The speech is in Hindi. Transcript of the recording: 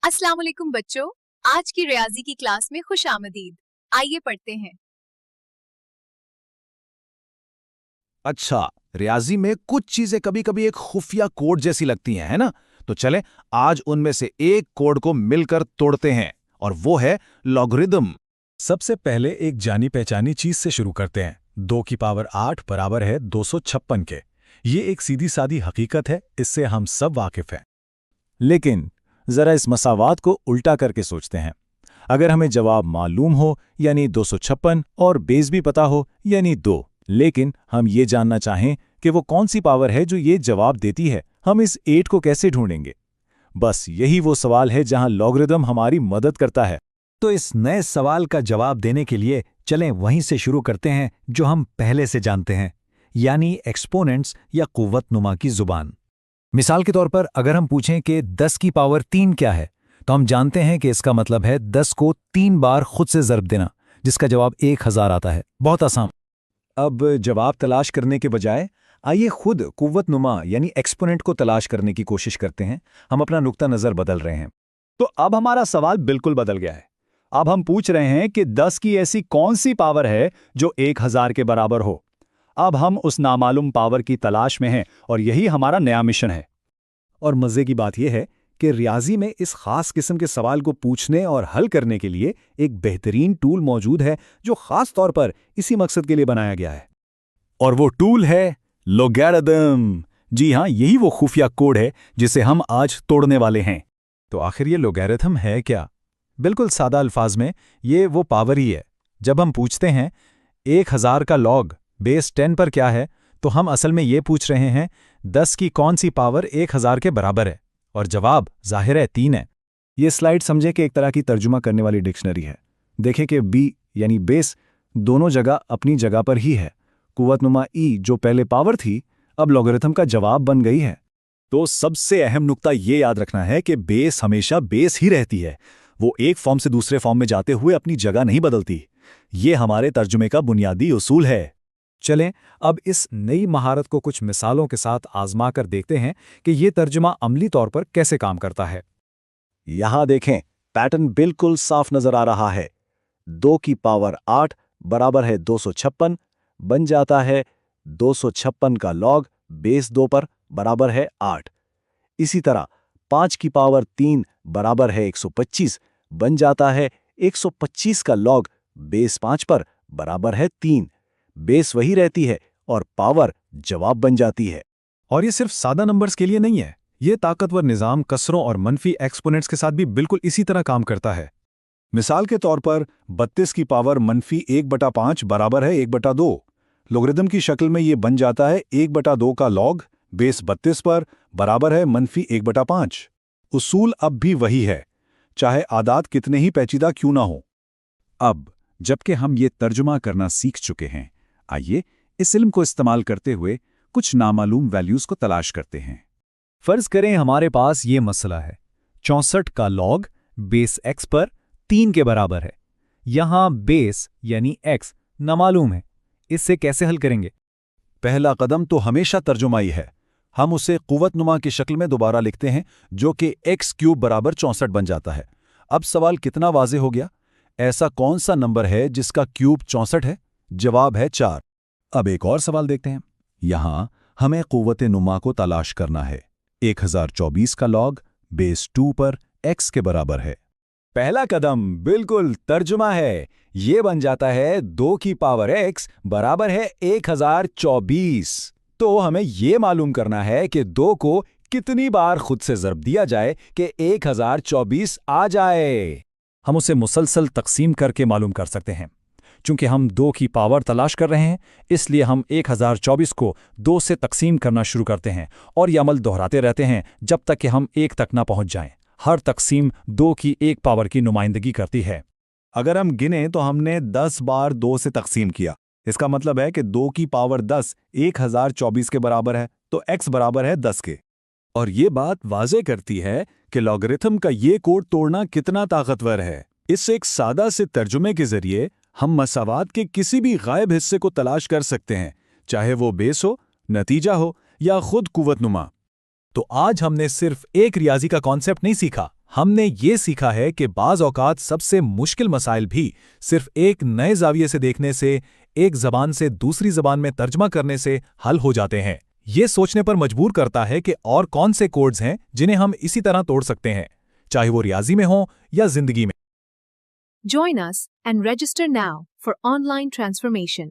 अस्सलाम वालेकुम बच्चों, आज की रियाजी की क्लास में खुश आमदीद। आइए पढ़ते हैं। अच्छा, रियाजी में कुछ चीजें कभी-कभी एक खुफिया कोड जैसी लगती हैं, है ना? तो चलें, आज उनमें से एक कोड को मिलकर तोड़ते हैं, और वो है लॉगरिदम। सबसे पहले एक जानी पहचानी चीज से शुरू करते हैं। 2 की पावर 8 बराबर है 256 के। ये एक सीधी सादी हकीकत है, इससे हम सब वाकिफ हैं। लेकिन जरा इस मसावात को उल्टा करके सोचते हैं। अगर हमें जवाब मालूम हो यानी 256 और बेस भी पता हो यानी 2, लेकिन हम ये जानना चाहें कि वो कौन सी पावर है जो ये जवाब देती है, हम इस 8 को कैसे ढूंढेंगे? बस यही वो सवाल है जहां लॉगरिदम हमारी मदद करता है। तो इस नए सवाल का जवाब देने के लिए चलें वहीं से शुरू करते हैं जो हम पहले से जानते हैं, यानी एक्सपोनेंट्स या कुव्वतनुमा की जुबान। मिसाल के तौर पर अगर हम पूछें कि 10 की पावर 3 क्या है, तो हम जानते हैं कि इसका मतलब है 10 को 3 बार खुद से ज़र्ब देना, जिसका जवाब 1000 आता है। बहुत आसान। अब जवाब तलाश करने के बजाय आइए खुद कुव्वतनुमा यानी एक्सपोनेंट को तलाश करने की कोशिश करते हैं। हम अपना नुक्ता नज़र बदल रहे हैं। तो अब हमारा सवाल बिल्कुल बदल गया है। अब हम पूछ रहे हैं कि 10 की ऐसी कौन सी पावर है जो 1000 के बराबर हो। अब हम उस नामालूम पावर की तलाश में हैं और यही हमारा नया मिशन है। और मज़े की बात यह है कि रियाजी में इस खास किस्म के सवाल को पूछने और हल करने के लिए एक बेहतरीन टूल मौजूद है जो खास तौर पर इसी मकसद के लिए बनाया गया है। और वो टूल है लोगैरिथम। जी हाँ, यही वो खुफिया कोड है जिसे हम आज तोड़ने वाले हैं। तो आखिर ये लोगैरिथम है क्या? बिल्कुल सादा अल्फाज में ये वो पावर ही है। जब हम पूछते हैं 1000 का लॉग बेस 10 पर क्या है, तो हम असल में ये पूछ रहे हैं 10 की कौन सी पावर 1000 के बराबर है, और जवाब जाहिर है 3 है। ये स्लाइड समझे कि एक तरह की तर्जुमा करने वाली डिक्शनरी है। देखें कि बी यानी बेस दोनों जगह अपनी जगह पर ही है। कुव्वतनुमा ई जो पहले पावर थी, अब लॉगरिथम का जवाब बन गई है। तो सबसे अहम नुक्ता ये याद रखना है कि बेस हमेशा बेस ही रहती है। वो एक फॉर्म से दूसरे फॉर्म में जाते हुए अपनी जगह नहीं बदलती। ये हमारे तर्जुमे का बुनियादी उसूल है। चलें अब इस नई महारत को कुछ मिसालों के साथ आजमा कर देखते हैं कि ये तर्जुमा अमली तौर पर कैसे काम करता है। यहां देखें, पैटर्न बिल्कुल साफ नजर आ रहा है। 2 की पावर 8 बराबर है 256, बन जाता है 256 का लॉग बेस 2 पर बराबर है 8। इसी तरह 5 की पावर 3 बराबर है 125, बन जाता है 125 का लॉग बेस 5 पर बराबर है 3। बेस वही रहती है और पावर जवाब बन जाती है। और ये सिर्फ सादा नंबर्स के लिए नहीं है, ये ताकतवर निज़ाम कसरों और मनफी एक्सपोनेंट्स के साथ भी बिल्कुल इसी तरह काम करता है। मिसाल के तौर पर 32 की पावर -1 बटा 5 बराबर है 1 बटा 2। लोगरिदम की शक्ल में ये बन जाता है 1 बटा 2 का लॉग बेस 32 पर बराबर है -1 बटा 5। उसूल अब भी वही है, चाहे आदात कितने ही पेचीदा क्यों ना हो। अब जबकि हम ये तर्जुमा करना सीख चुके हैं, आइए इस इल्म को इस्तेमाल करते हुए कुछ नामालूम वैल्यूज को तलाश करते हैं। फर्ज करें हमारे पास ये मसला है, 64 का लॉग बेस x पर 3 के बराबर है। यहां बेस यानी x नामालूम है, इससे कैसे हल करेंगे? पहला कदम तो हमेशा तर्जुमाई है। हम उसे कुव्वतनुमा की शक्ल में दोबारा लिखते हैं जो कि x³ बराबर 64 बन जाता है। अब सवाल कितना वाज़े हो गया। ऐसा कौन सा नंबर है जिसका क्यूब 64 है? जवाब है 4। अब एक और सवाल देखते हैं। यहां हमें कुव्वत-ए-नुमा को तलाश करना है। 1024 का लॉग बेस 2 पर x के बराबर है। पहला कदम बिल्कुल तर्जुमा है। ये बन जाता है 2 की पावर x बराबर है 1024। तो हमें ये मालूम करना है कि 2 को कितनी बार खुद से ज़र्ब दिया जाए कि 1024 आ जाए। हम उसे मुसलसल तकसीम करके मालूम कर सकते हैं। चूंकि हम 2 की पावर तलाश कर रहे हैं, इसलिए हम 1024 को 2 से तकसीम करना शुरू करते हैं और यह अमल दोहराते रहते हैं जब तक कि हम 1 तक ना पहुंच जाएं। हर तकसीम 2 की एक पावर की नुमाइंदगी करती है। अगर हम गिनें तो हमने 10 बार 2 से तकसीम किया। इसका मतलब है कि 2 की पावर 10 1024 के बराबर है, तो x बराबर है 10 के। और ये बात वाज़े करती है कि लॉगरिथम का ये कोड तोड़ना कितना ताकतवर है। इस एक सादा से तर्जुमे के जरिए हम मसावात के किसी भी गायब हिस्से को तलाश कर सकते हैं, चाहे वो बेस हो, नतीजा हो या खुद कुव्वतनुमा। तो आज हमने सिर्फ एक रियाजी का कॉन्सेप्ट नहीं सीखा, हमने ये सीखा है कि बाज़ औक़ात सबसे मुश्किल मसाइल भी सिर्फ एक नए ज़ाविये से देखने से, एक ज़बान से दूसरी ज़बान में तर्जमा करने से हल हो जाते हैं। ये सोचने पर मजबूर करता है कि और कौन से कोड्स हैं जिन्हें हम इसी तरह तोड़ सकते हैं, चाहे वो रियाजी में हो या जिंदगी में। Join us and register now for online transformation.